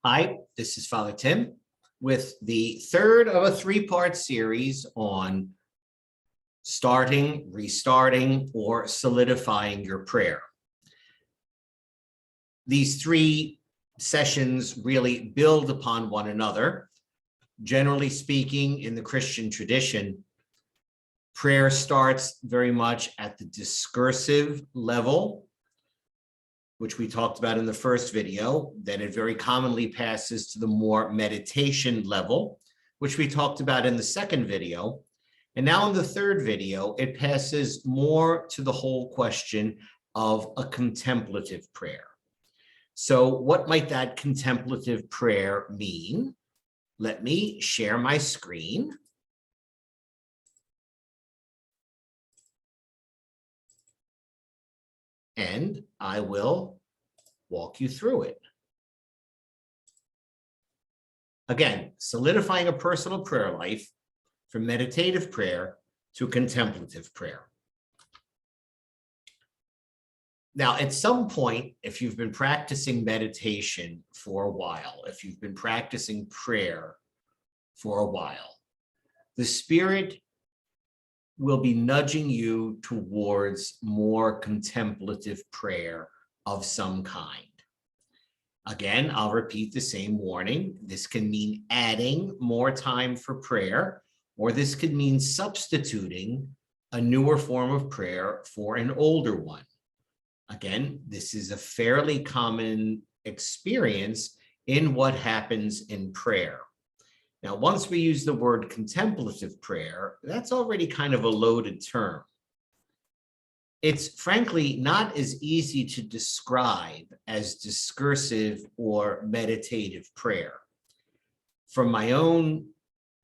Hi, this is Father Tim with the third of a three-part series on starting, restarting, or solidifying your prayer. These three sessions really build upon one another. Generally speaking, in the Christian tradition, prayer starts very much at the discursive level, which we talked about in the first video. Then it very commonly passes to the more meditation level, which we talked about in the second video. And now in the third video, it passes more to the whole question of a contemplative prayer. So what might that contemplative prayer mean? Let me share my screen. And I will walk you through it. Again, solidifying a personal prayer life from meditative prayer to contemplative prayer. Now, at some point, if you've been practicing meditation for a while, if you've been practicing prayer for a while, the Spirit will be nudging you towards more contemplative prayer of some kind. Again, I'll repeat the same warning. This can mean adding more time for prayer, or this could mean substituting a newer form of prayer for an older one. Again, this is a fairly common experience in what happens in prayer. Now, once we use the word contemplative prayer, that's already kind of a loaded term. It's frankly not as easy to describe as discursive or meditative prayer. From my own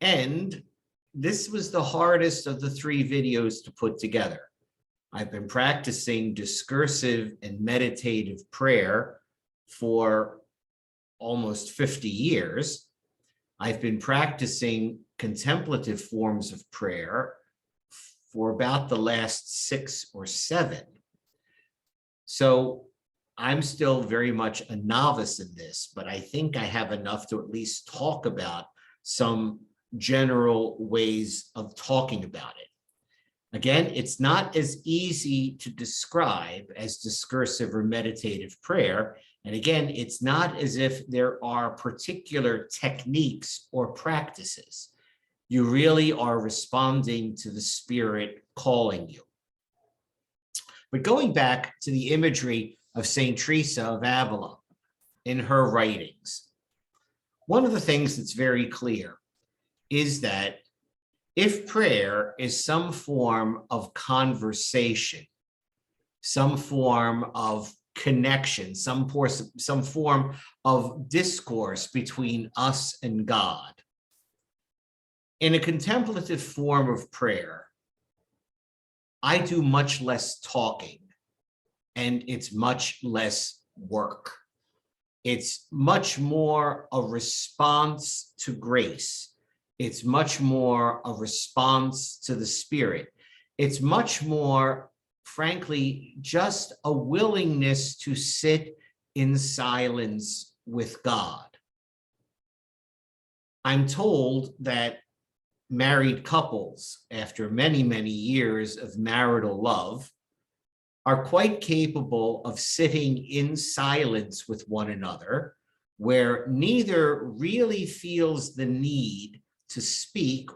end, this was the hardest of the three videos to put together. I've been practicing discursive and meditative prayer for almost 50 years. I've been practicing contemplative forms of prayer for about the last 6 or 7. So I'm still very much a novice in this, but I think I have enough to at least talk about some general ways of talking about it. Again, it's not as easy to describe as discursive or meditative prayer. And again, it's not as if there are particular techniques or practices. You really are responding to the Spirit calling you. But going back to the imagery of St. Teresa of Avila in her writings, one of the things that's very clear is that if prayer is some form of conversation, some form of connection, some form of discourse between us and God, in a contemplative form of prayer, I do much less talking, and it's much less work. It's much more a response to grace. It's much more a response to the Spirit. It's much more, frankly, just a willingness to sit in silence with God. I'm told that married couples, after many, many years of marital love, are quite capable of sitting in silence with one another, where neither really feels the need to speak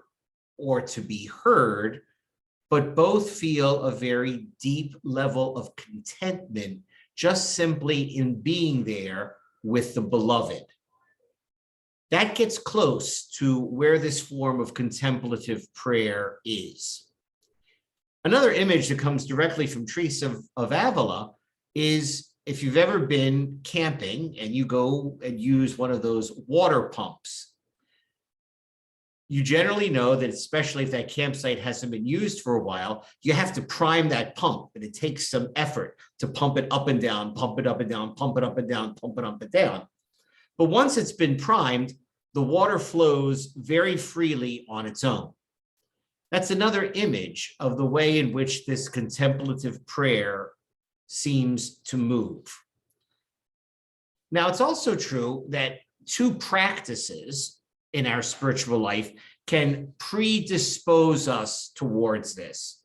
or to be heard, but both feel a very deep level of contentment just simply in being there with the beloved. That gets close to where this form of contemplative prayer is. Another image that comes directly from Teresa of Avila is if you've ever been camping and you go and use one of those water pumps. You generally know that, especially if that campsite hasn't been used for a while, you have to prime that pump, and it takes some effort to pump it up and down, pump it up and down, pump it up and down, pump it up and down. But once it's been primed, the water flows very freely on its own. That's another image of the way in which this contemplative prayer seems to move. Now, it's also true that two practices in our spiritual life can predispose us towards this.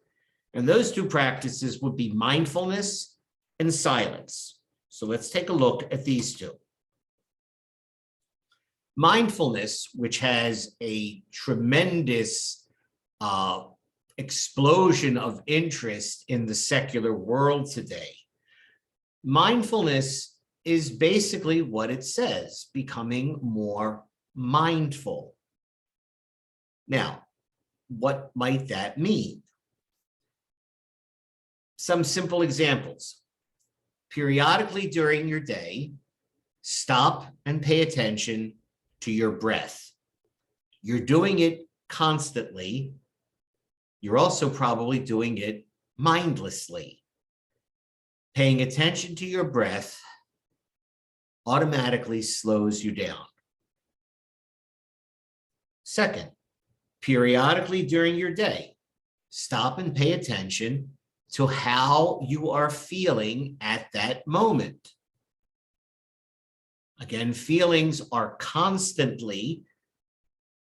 And those two practices would be mindfulness and silence. So let's take a look at these two. Mindfulness, which has a tremendous explosion of interest in the secular world today. Mindfulness is basically what it says, becoming more mindful. Now, what might that mean? Some simple examples. Periodically during your day, stop and pay attention to your breath. You're doing it constantly. You're also probably doing it mindlessly. Paying attention to your breath automatically slows you down. Second, periodically during your day, stop and pay attention to how you are feeling at that moment. Again, feelings are constantly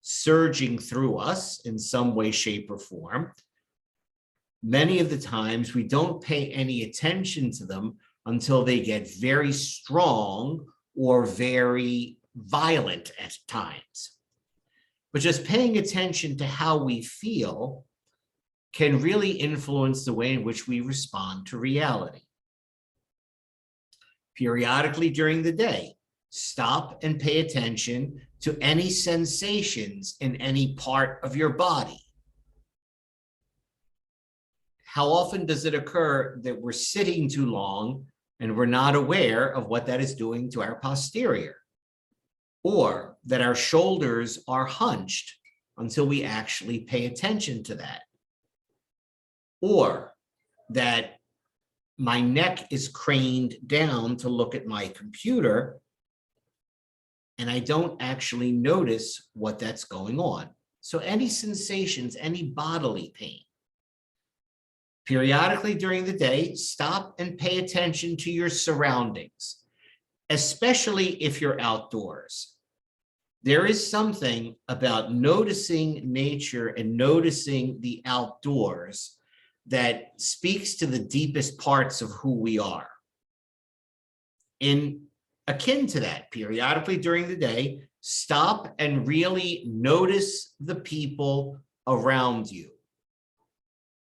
surging through us in some way, shape, or form. Many of the times we don't pay any attention to them until they get very strong or very violent at times. But just paying attention to how we feel can really influence the way in which we respond to reality. Periodically during the day, stop and pay attention to any sensations in any part of your body. How often does it occur that we're sitting too long and we're not aware of what that is doing to our posterior? Or that our shoulders are hunched until we actually pay attention to that? Or that my neck is craned down to look at my computer and I don't actually notice what that's going on. So any sensations, any bodily pain. Periodically during the day, stop and pay attention to your surroundings, especially if you're outdoors. There is something about noticing nature and noticing the outdoors that speaks to the deepest parts of who we are. In akin to that, periodically during the day, stop and really notice the people around you.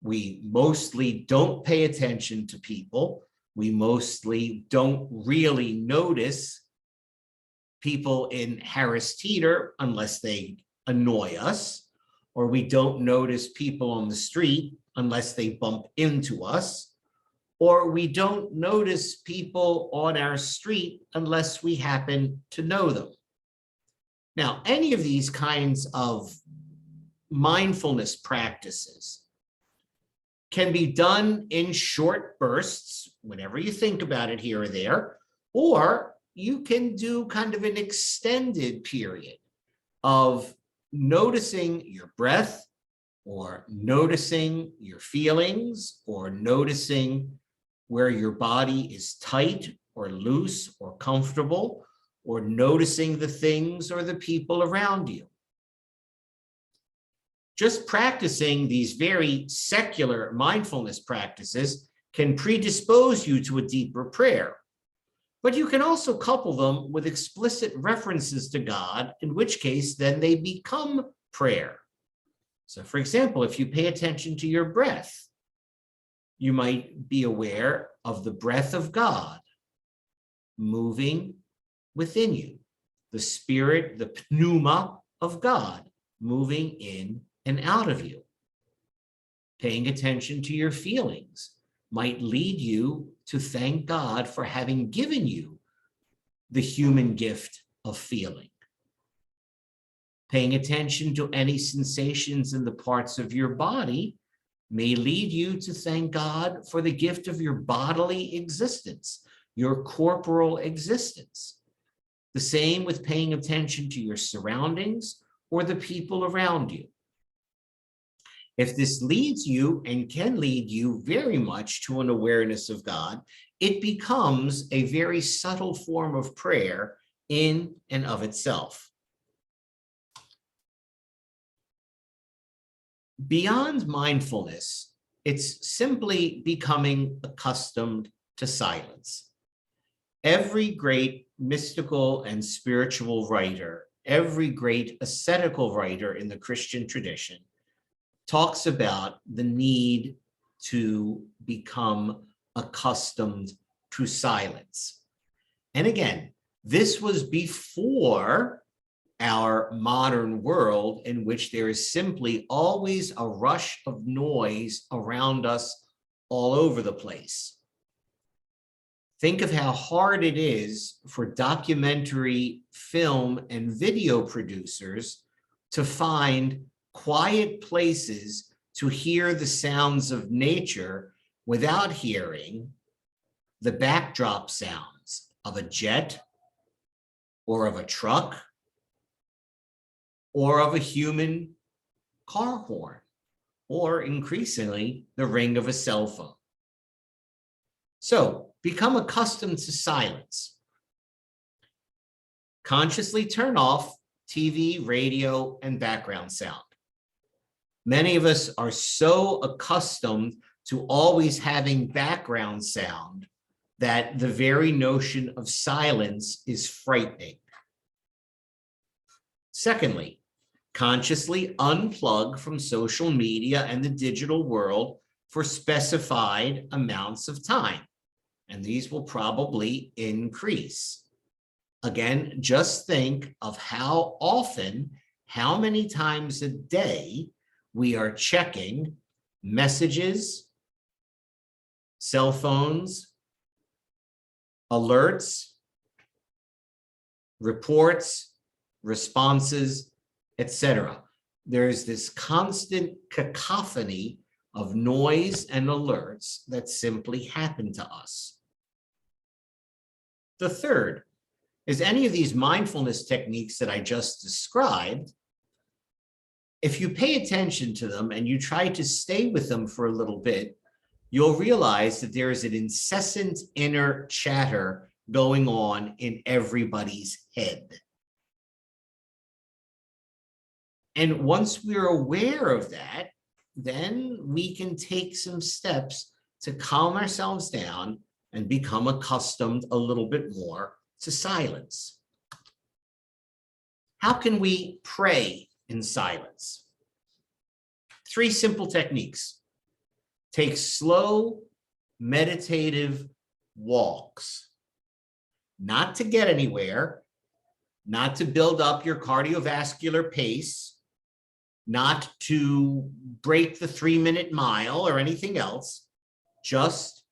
We mostly don't pay attention to people. We mostly don't really notice people in Harris Teeter unless they annoy us, or we don't notice people on the street unless they bump into us, or we don't notice people on our street unless we happen to know them. Now, any of these kinds of mindfulness practices can be done in short bursts, whenever you think about it here or there, or you can do kind of an extended period of noticing your breath, or noticing your feelings, or noticing where your body is tight or loose or comfortable, or noticing the things or the people around you. Just practicing these very secular mindfulness practices can predispose you to a deeper prayer. But you can also couple them with explicit references to God, in which case then they become prayer. So for example, if you pay attention to your breath, you might be aware of the breath of God moving within you, the spirit, the pneuma of God moving in and out of you. Paying attention to your feelings might lead you to thank God for having given you the human gift of feeling. Paying attention to any sensations in the parts of your body may lead you to thank God for the gift of your bodily existence, your corporal existence. The same with paying attention to your surroundings or the people around you. If this leads you and can lead you very much to an awareness of God, it becomes a very subtle form of prayer in and of itself. Beyond mindfulness, it's simply becoming accustomed to silence. Every great mystical and spiritual writer, every great ascetical writer in the Christian tradition talks about the need to become accustomed to silence. And again, this was before our modern world, in which there is simply always a rush of noise around us all over the place. Think of how hard it is for documentary film and video producers to find quiet places to hear the sounds of nature without hearing the backdrop sounds of a jet or of a truck or of a human car horn, or increasingly the ring of a cell phone. So become accustomed to silence. Consciously turn off TV, radio, and background sound. Many of us are so accustomed to always having background sound that the very notion of silence is frightening. Secondly, consciously unplug from social media and the digital world for specified amounts of time, and these will probably increase. Again, just think of how often, how many times a day we are checking messages, cell phones, alerts, reports, responses, etc. There's this constant cacophony of noise and alerts that simply happen to us. The third is any of these mindfulness techniques that I just described, if you pay attention to them and you try to stay with them for a little bit, you'll realize that there is an incessant inner chatter going on in everybody's head. And once we're aware of that, then we can take some steps to calm ourselves down and become accustomed a little bit more to silence. How can we pray in silence? 3 simple techniques. Take slow, meditative walks, not to get anywhere, not to build up your cardiovascular pace, not to break the 3-minute mile or anything else, just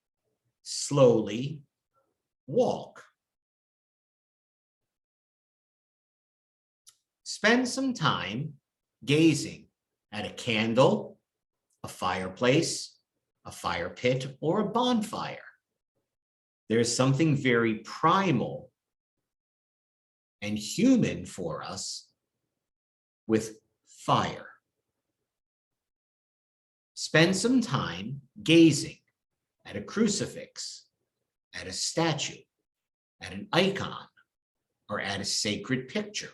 slowly walk. Spend some time gazing at a candle, a fireplace, a fire pit, or a bonfire. There's something very primal and human for us with fire. Spend some time gazing at a crucifix, at a statue, at an icon, or at a sacred picture.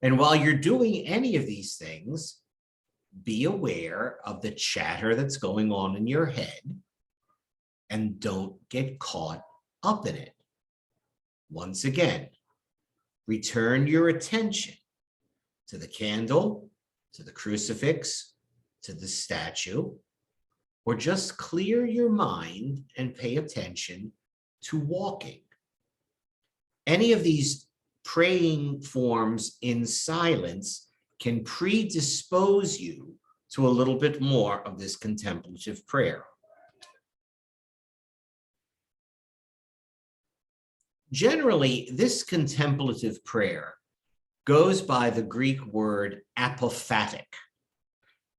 And while you're doing any of these things, be aware of the chatter that's going on in your head and don't get caught up in it. Once again, return your attention to the candle, to the crucifix, to the statue, or just clear your mind and pay attention to walking. Any of these praying forms in silence can predispose you to a little bit more of this contemplative prayer. Generally, this contemplative prayer goes by the Greek word apophatic.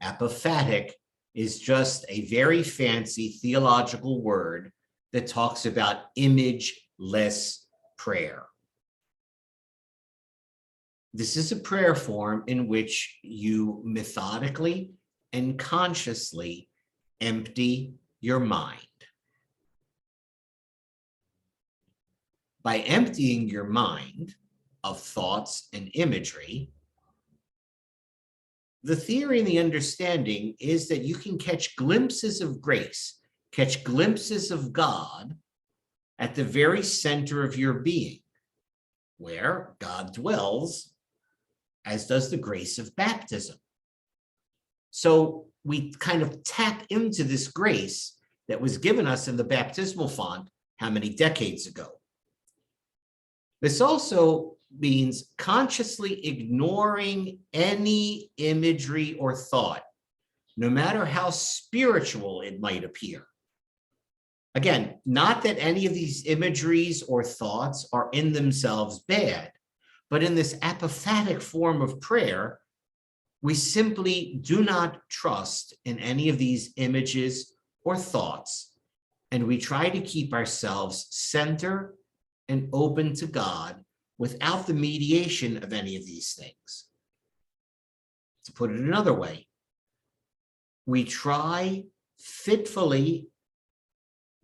Apophatic is just a very fancy theological word that talks about imageless prayer. This is a prayer form in which you methodically and consciously empty your mind. by emptying your mind of thoughts and imagery, the theory and the understanding is that you can catch glimpses of grace, catch glimpses of God at the very center of your being, where God dwells, as does the grace of baptism. So we kind of tap into this grace that was given us in the baptismal font how many decades ago. This also means consciously ignoring any imagery or thought, no matter how spiritual it might appear. Again, not that any of these imageries or thoughts are in themselves bad, but in this apophatic form of prayer, we simply do not trust in any of these images or thoughts, and we try to keep ourselves centered and open to God without the mediation of any of these things. To put it another way, we try fitfully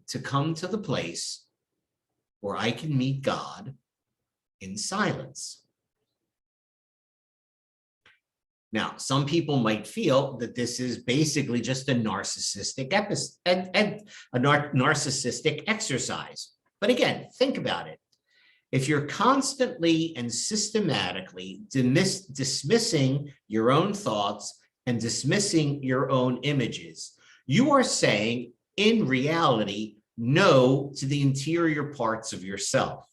to come to the place where I can meet God in silence. Now, some people might feel that this is basically just a narcissistic narcissistic exercise. But again, think about it. If you're constantly and systematically dismissing your own thoughts and dismissing your own images, you are saying, in reality, no to the interior parts of yourself.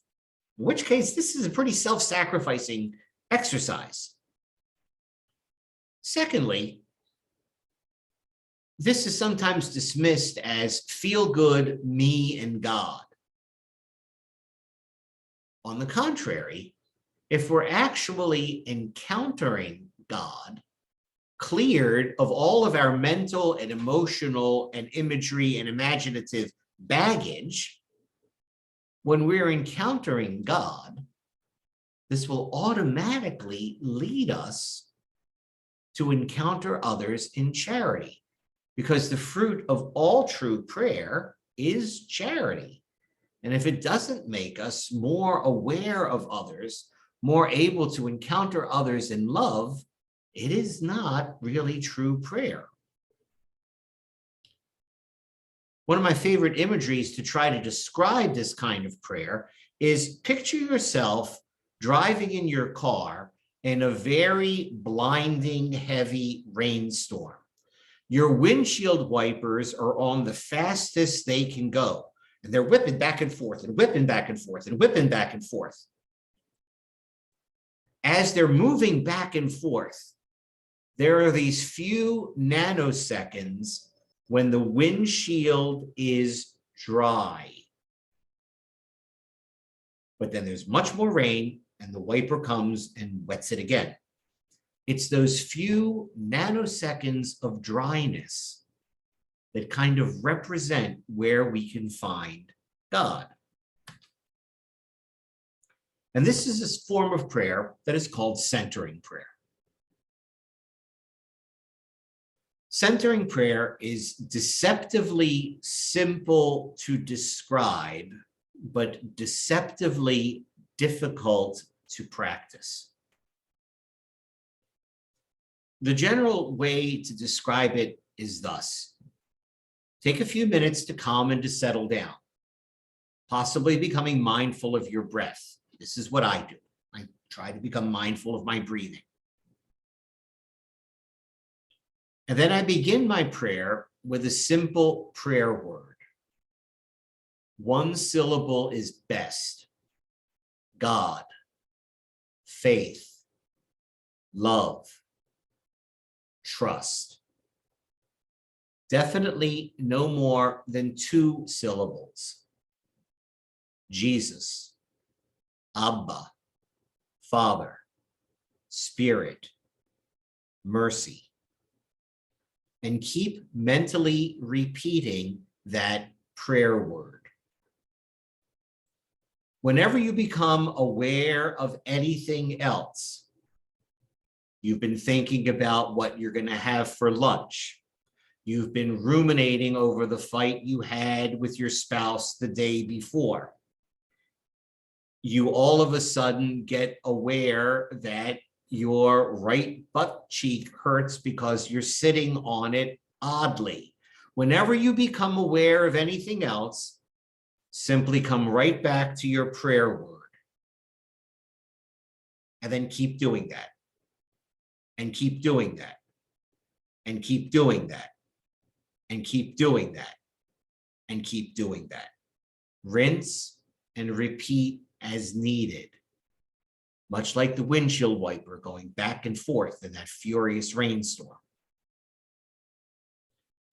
In which case, this is a pretty self-sacrificing exercise. Secondly, this is sometimes dismissed as feel-good, me and God. On the contrary, if we're actually encountering God, cleared of all of our mental and emotional and imagery and imaginative baggage, when we're encountering God, this will automatically lead us to encounter others in charity, because the fruit of all true prayer is charity. And if it doesn't make us more aware of others, more able to encounter others in love, it is not really true prayer. One of my favorite imageries to try to describe this kind of prayer is picture yourself driving in your car in a very blinding, heavy rainstorm. Your windshield wipers are on the fastest they can go, and they're whipping back and forth and whipping back and forth and whipping back and forth. As they're moving back and forth, there are these few nanoseconds when the windshield is dry. But then there's much more rain, and the wiper comes and wets it again. It's those few nanoseconds of dryness that kind of represent where we can find God. And this is a form of prayer that is called centering prayer. Centering prayer is deceptively simple to describe, but deceptively difficult to practice. The general way to describe it is thus. Take a few minutes to calm and to settle down, possibly becoming mindful of your breath. This is what I do. I try to become mindful of my breathing. And then I begin my prayer with a simple prayer word. One syllable is best. God, faith, love, trust. Definitely no more than 2 syllables. Jesus, Abba, Father, Spirit, mercy. And keep mentally repeating that prayer word. Whenever you become aware of anything else, you've been thinking about what you're going to have for lunch. You've been ruminating over the fight you had with your spouse the day before. you all of a sudden get aware that your right butt cheek hurts because you're sitting on it oddly. Whenever you become aware of anything else, simply come right back to your prayer word. And then keep doing that. And keep doing that. And keep doing that. And keep doing that. And keep doing that. Rinse and repeat as needed. Much like the windshield wiper going back and forth in that furious rainstorm.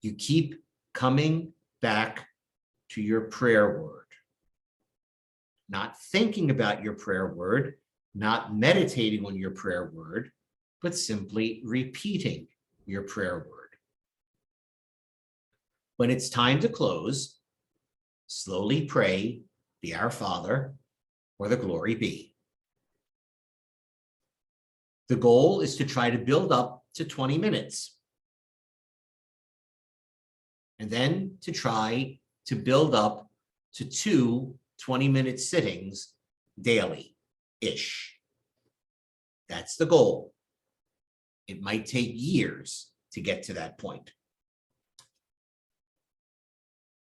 You keep coming back to your prayer word. Not thinking about your prayer word, not meditating on your prayer word, but simply repeating your prayer word. When it's time to close, slowly pray the Our Father or the Glory Be. The goal is to try to build up to 20 minutes. And then to try to build up to 2 20-minute sittings daily-ish. That's the goal. It might take years to get to that point.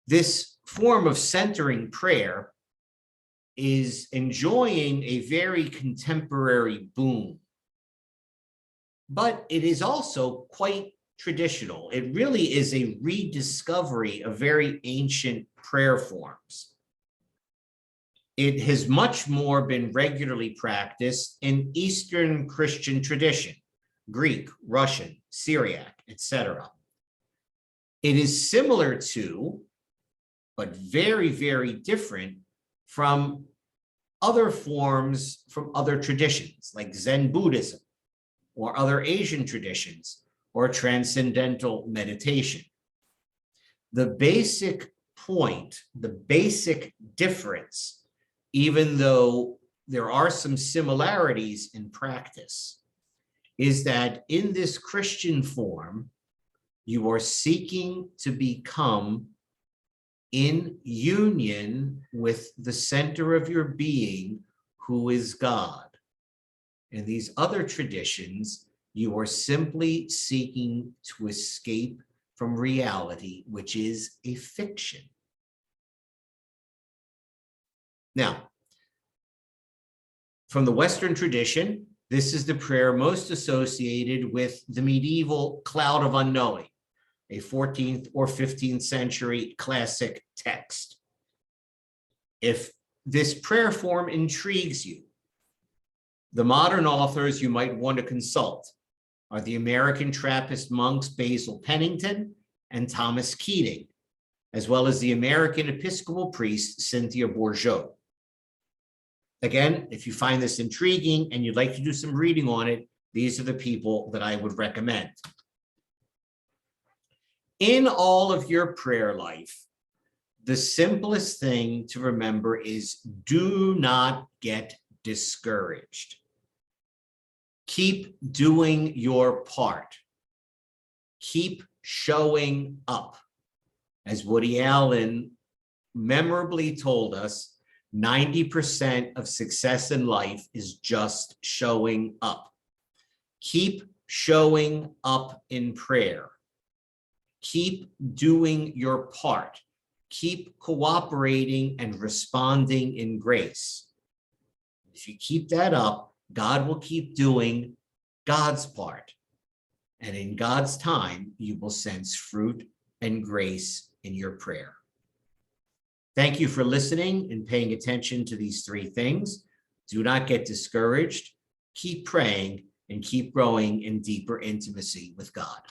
This form of centering prayer is enjoying a very contemporary boom, but it is also quite traditional. It really is a rediscovery of very ancient prayer forms. It has much more been regularly practiced in Eastern Christian tradition, Greek, Russian, Syriac, etc. It is similar to, but very, very different from other forms from other traditions like Zen Buddhism or other Asian traditions or transcendental meditation. The basic point, the basic difference, even though there are some similarities in practice, is that in this Christian form, you are seeking to become in union with the center of your being, who is God. In these other traditions, you are simply seeking to escape from reality, which is a fiction. Now, from the Western tradition, this is the prayer most associated with the medieval Cloud of Unknowing, a 14th or 15th century classic text. If this prayer form intrigues you, the modern authors you might want to consult are the American Trappist monks Basil Pennington and Thomas Keating, as well as the American Episcopal priest Cynthia Bourgeot. Again, if you find this intriguing and you'd like to do some reading on it, these are the people that I would recommend. In all of your prayer life, the simplest thing to remember is do not get discouraged. Keep doing your part. Keep showing up. As Woody Allen memorably told us, 90% of success in life is just showing up. Keep showing up in prayer. Keep doing your part. Keep cooperating and responding in grace. If you keep that up, God will keep doing God's part. And in God's time, you will sense fruit and grace in your prayer. Thank you for listening and paying attention to these 3 things. Do not get discouraged. Keep praying and keep growing in deeper intimacy with God.